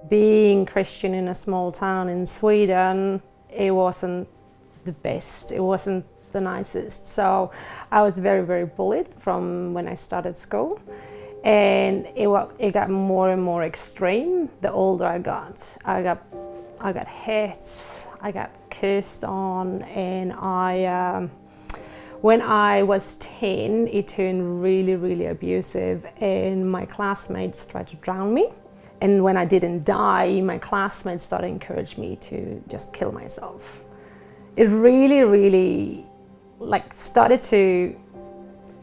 Being Christian in a small town in Sweden, it wasn't the best, it wasn't the nicest. So I was very, very bullied from when I started school. And it got more and more extreme the older I got. I got hit, I got cursed on, and when I was 10, it turned really, really abusive, and my classmates tried to drown me. And when I didn't die, my classmates started to encourage me to just kill myself. It really, really started to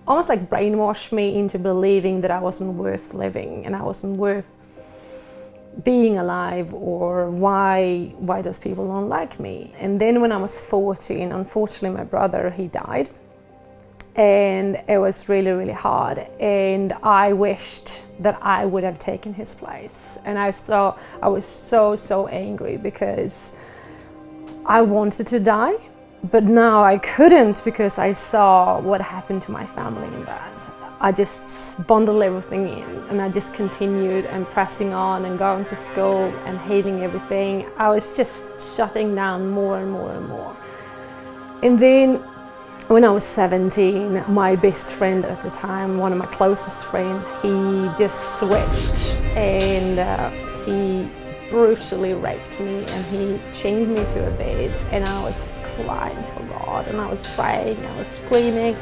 almost brainwash me into believing that I wasn't worth living and I wasn't worth being alive, or why does people don't like me? And then when I was 14, unfortunately my brother, he died. And it was really, really hard. And I wished that I would have taken his place. And I was so angry because I wanted to die, but now I couldn't because I saw what happened to my family in that. I just bundled everything in and I just continued and pressing on and going to school and hating everything. I was just shutting down more and more and more. And then when I was 17, my best friend at the time, one of my closest friends, he just switched and he brutally raped me, and he chained me to a bed, and I was crying for God, and I was praying, I was screaming,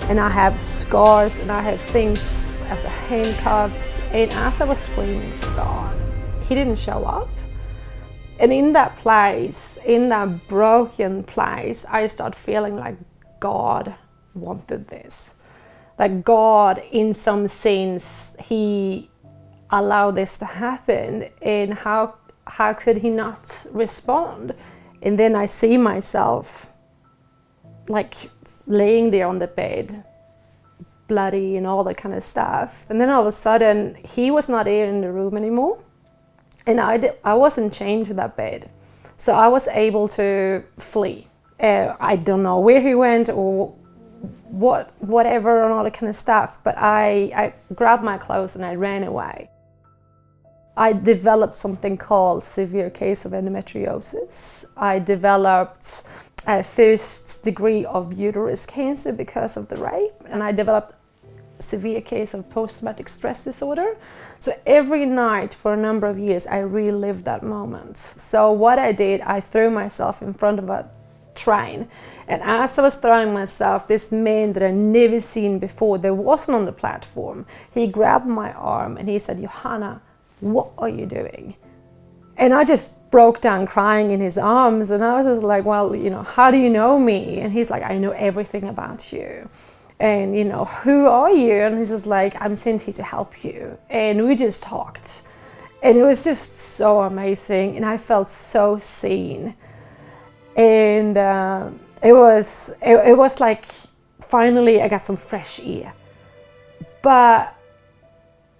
and I have scars and I have things after handcuffs, and as I was screaming for God, he didn't show up. And in that place, in that broken place, I started feeling like God wanted this. Like God, in some sense, he allowed this to happen, and how could he not respond? And then I see myself laying there on the bed, bloody and all that kind of stuff. And then all of a sudden, he was not there in the room anymore, and I wasn't chained to that bed, so I was able to flee. I don't know where he went or whatever and all that kind of stuff, but I grabbed my clothes and I ran away. I developed something called severe case of endometriosis. I developed a first degree of uterus cancer because of the rape, and I developed a severe case of post-traumatic stress disorder. So every night for a number of years, I relived that moment. So what I did, I threw myself in front of a train, and as I was throwing myself, this man that I'd never seen before, that wasn't on the platform, he grabbed my arm and he said, "Johanna, what are you doing?" And I just broke down crying in his arms, and I was just like, "Well, how do you know me?" And he's like, "I know everything about you. And who are you?" And he's just like, "I'm sent here to help you." And we just talked, and it was just so amazing, and I felt so seen. And it was like finally I got some fresh air, but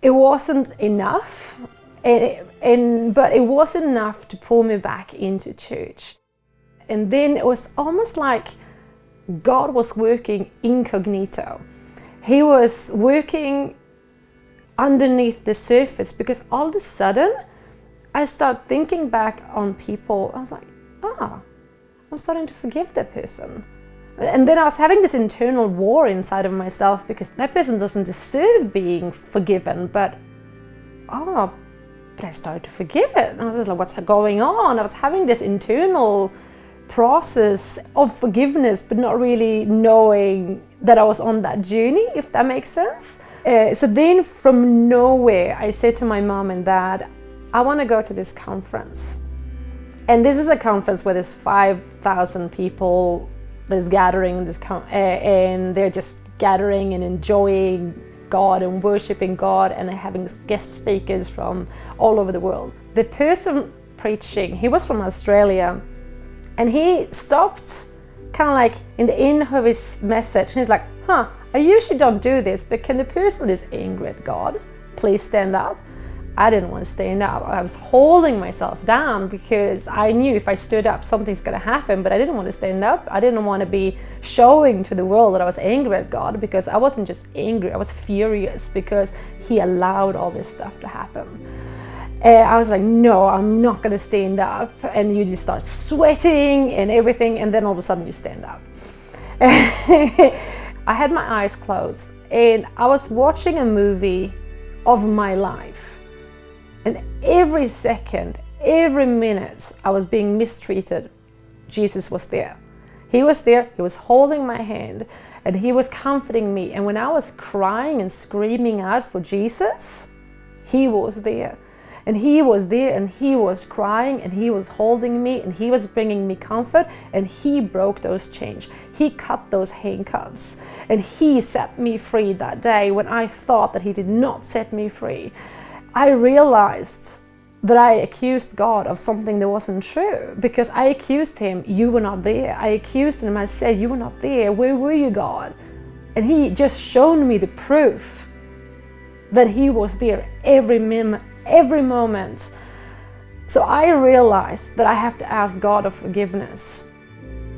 it wasn't enough, but it wasn't enough to pull me back into church. And then it was almost like God was working incognito. He was working underneath the surface, because all of a sudden I started thinking back on people. I was like, I'm starting to forgive that person. And then I was having this internal war inside of myself, because that person doesn't deserve being forgiven, but I started to forgive it. And I was just like, what's going on? I was having this internal process of forgiveness, but not really knowing that I was on that journey, if that makes sense. So then from nowhere, I said to my mom and dad, I want to go to this conference. And this is a conference where there's 5,000 people that's gathering in this and they're just gathering and enjoying God and worshiping God, and they're having guest speakers from all over the world. The person preaching, he was from Australia, and he stopped kind of like in the end of his message, and he's like, I usually don't do this, but can the person that is angry at God please stand up? I didn't want to stand up. I was holding myself down because I knew if I stood up, something's going to happen, but I didn't want to stand up. I didn't want to be showing to the world that I was angry at God, because I wasn't just angry, I was furious because he allowed all this stuff to happen. And I was like, no, I'm not gonna stand up. And you just start sweating and everything, and then all of a sudden you stand up. I had my eyes closed and I was watching a movie of my life. And every second, every minute I was being mistreated, Jesus was there. He was there, he was holding my hand, and he was comforting me. And when I was crying and screaming out for Jesus, he was there. And he was there, and he was crying, and he was holding me, and he was bringing me comfort, and he broke those chains. He cut those handcuffs, and he set me free that day when I thought that he did not set me free. I realized that I accused God of something that wasn't true, because I accused him, you were not there. I accused him, I said, you were not there. Where were you, God? And he just shown me the proof that he was there every moment. So I realized that I have to ask God of forgiveness.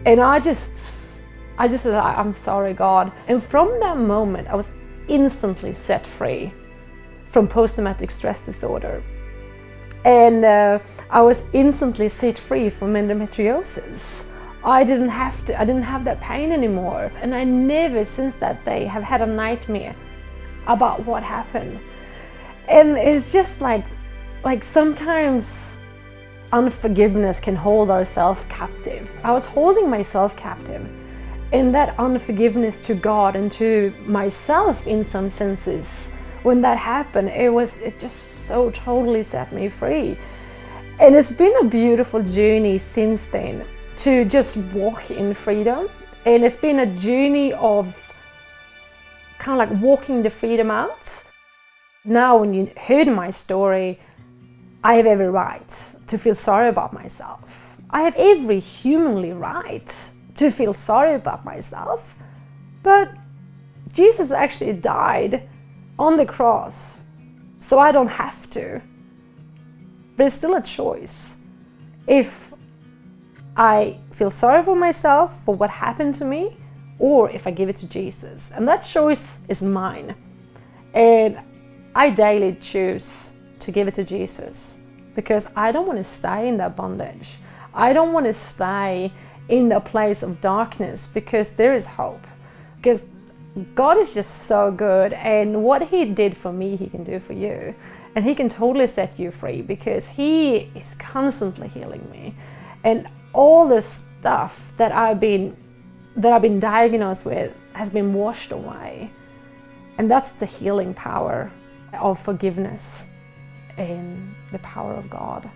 And I just said, I'm sorry, God. And from that moment, I was instantly set free from post-traumatic stress disorder. And I was instantly set free from endometriosis. I didn't have that pain anymore. And I never since that day have had a nightmare about what happened. And it's just like sometimes unforgiveness can hold ourselves captive. I was holding myself captive. And that unforgiveness to God and to myself in some senses, when that happened, it just so totally set me free. And it's been a beautiful journey since then to just walk in freedom. And it's been a journey of kind of like walking the freedom out. Now, when you heard my story, I have every right to feel sorry about myself. I have every humanly right to feel sorry about myself. But Jesus actually died on the cross, so I don't have to. But it's still a choice. If I feel sorry for myself for what happened to me, or if I give it to Jesus. And that choice is mine. And I daily choose to give it to Jesus, because I don't want to stay in that bondage. I don't want to stay in the place of darkness, because there is hope. Because God is just so good, and what he did for me, he can do for you. And he can totally set you free, because he is constantly healing me. And all the stuff that I've been diagnosed with has been washed away. And that's the healing power of forgiveness and the power of God.